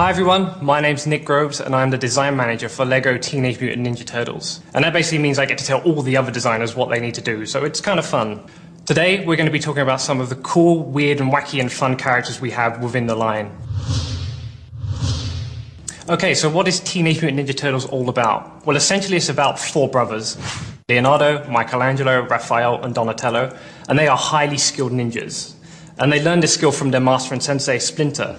Hi everyone, my name's Nick Groves and I'm the design manager for LEGO Teenage Mutant Ninja Turtles. And that basically means I get to tell all the other designers what they need to do, so it's kind of fun. Today we're going to be talking about some of the cool, weird and wacky and fun characters we have within the line. Okay, so what is Teenage Mutant Ninja Turtles all about? Well, essentially it's about four brothers. Leonardo, Michelangelo, Raphael and Donatello, and they are highly skilled ninjas. And they learn this skill from their master and sensei, Splinter.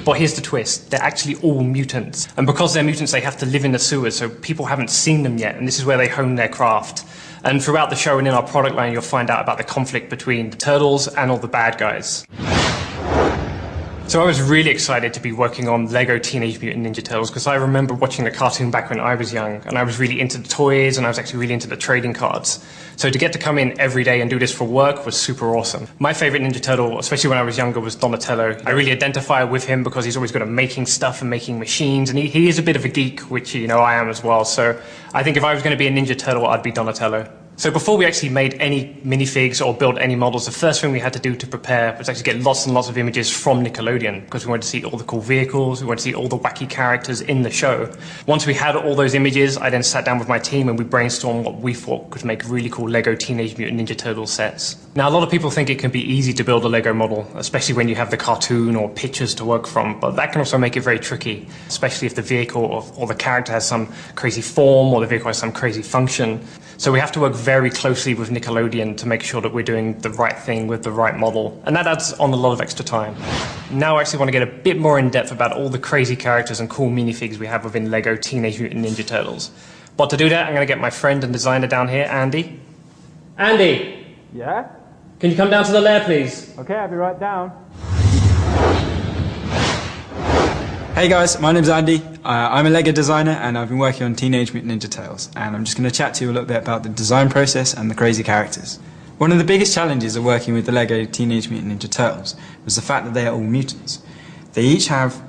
But here's the twist, they're actually all mutants. And because they're mutants, they have to live in the sewers, so people haven't seen them yet, and this is where they hone their craft. And throughout the show and in our product line, you'll find out about the conflict between the turtles and all the bad guys. So I was really excited to be working on LEGO Teenage Mutant Ninja Turtles because I remember watching the cartoon back when I was young, and I was really into the toys and I was actually really into the trading cards. So to get to come in every day and do this for work was super awesome. My favorite Ninja Turtle, especially when I was younger, was Donatello. I really identify with him because he's always good at making stuff and making machines, and he is a bit of a geek, which, you know, I am as well. So I think if I was going to be a Ninja Turtle, I'd be Donatello. So before we actually made any minifigs or built any models, the first thing we had to do to prepare was actually get lots and lots of images from Nickelodeon, because we wanted to see all the cool vehicles, we wanted to see all the wacky characters in the show. Once we had all those images, I then sat down with my team and we brainstormed what we thought could make really cool LEGO Teenage Mutant Ninja Turtles sets. Now, a lot of people think it can be easy to build a LEGO model, especially when you have the cartoon or pictures to work from, but that can also make it very tricky, especially if the vehicle or the character has some crazy form or the vehicle has some crazy function. So we have to work very closely with Nickelodeon to make sure that we're doing the right thing with the right model, and that adds on a lot of extra time. Now I actually want to get a bit more in depth about all the crazy characters and cool minifigs we have within LEGO Teenage Mutant Ninja Turtles. But to do that, I'm going to get my friend and designer down here, Andy. Andy! Yeah? Can you come down to the lair, please? Okay, I'll be right down. Hey guys, my name's Andy. I'm a LEGO designer and I've been working on Teenage Mutant Ninja Turtles, and I'm just going to chat to you a little bit about the design process and the crazy characters. One of the biggest challenges of working with the LEGO Teenage Mutant Ninja Turtles was the fact that they are all mutants. They each have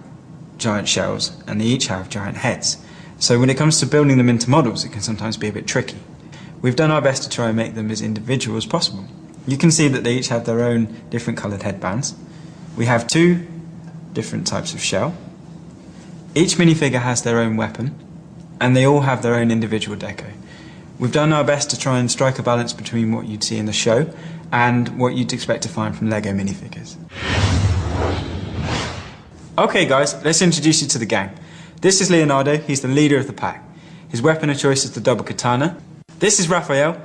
giant shells and they each have giant heads. So when it comes to building them into models, it can sometimes be a bit tricky. We've done our best to try and make them as individual as possible. You can see that they each have their own different coloured headbands. We have two different types of shell. Each minifigure has their own weapon, and they all have their own individual deco. We've done our best to try and strike a balance between what you'd see in the show and what you'd expect to find from LEGO minifigures. Okay guys, let's introduce you to the gang. This is Leonardo, he's the leader of the pack. His weapon of choice is the double katana. This is Raphael.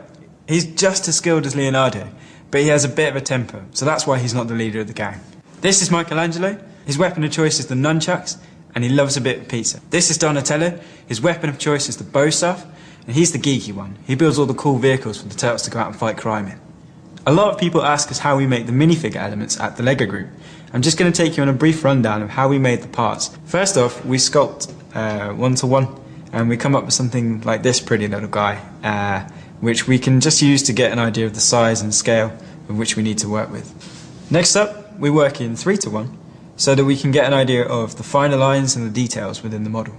He's just as skilled as Leonardo, but he has a bit of a temper, so that's why he's not the leader of the gang. This is Michelangelo. His weapon of choice is the nunchucks, and he loves a bit of pizza. This is Donatello. His weapon of choice is the bow staff, and he's the geeky one. He builds all the cool vehicles for the turtles to go out and fight crime in. A lot of people ask us how we make the minifigure elements at the LEGO group. I'm just going to take you on a brief rundown of how we made the parts. First off, we sculpt one-to-one, and we come up with something like this pretty little guy, which we can just use to get an idea of the size and scale of which we need to work with. Next up, we work in 3-to-1, so that we can get an idea of the finer lines and the details within the model.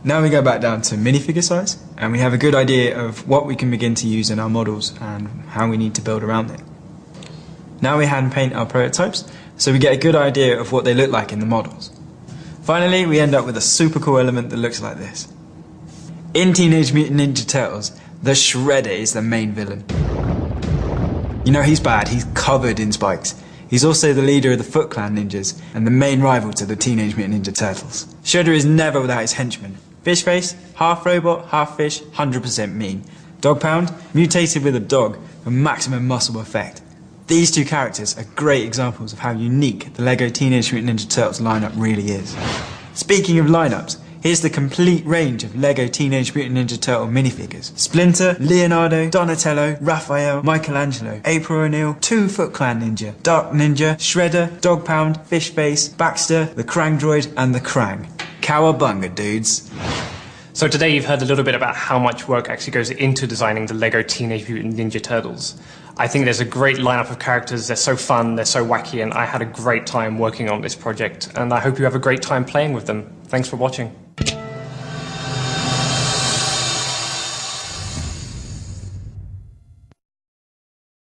Now we go back down to minifigure size, and we have a good idea of what we can begin to use in our models and how we need to build around it. Now we hand paint our prototypes, so we get a good idea of what they look like in the models. Finally, we end up with a super cool element that looks like this. In Teenage Mutant Ninja Turtles, the Shredder is the main villain. You know, he's bad, he's covered in spikes. He's also the leader of the Foot Clan ninjas and the main rival to the Teenage Mutant Ninja Turtles. Shredder is never without his henchmen. Fishface, half robot, half fish, 100% mean. Dog Pound, mutated with a dog for maximum muscle effect. These two characters are great examples of how unique the LEGO Teenage Mutant Ninja Turtles lineup really is. Speaking of lineups, here's the complete range of LEGO Teenage Mutant Ninja Turtle minifigures. Splinter, Leonardo, Donatello, Raphael, Michelangelo, April O'Neil, 2 Foot Clan Ninja, Dark Ninja, Shredder, Dog Pound, Fishface, Baxter, the Krang Droid, and the Krang. Cowabunga, dudes. So today you've heard a little bit about how much work actually goes into designing the LEGO Teenage Mutant Ninja Turtles. I think there's a great lineup of characters, they're so fun, they're so wacky, and I had a great time working on this project, and I hope you have a great time playing with them. Thanks for watching.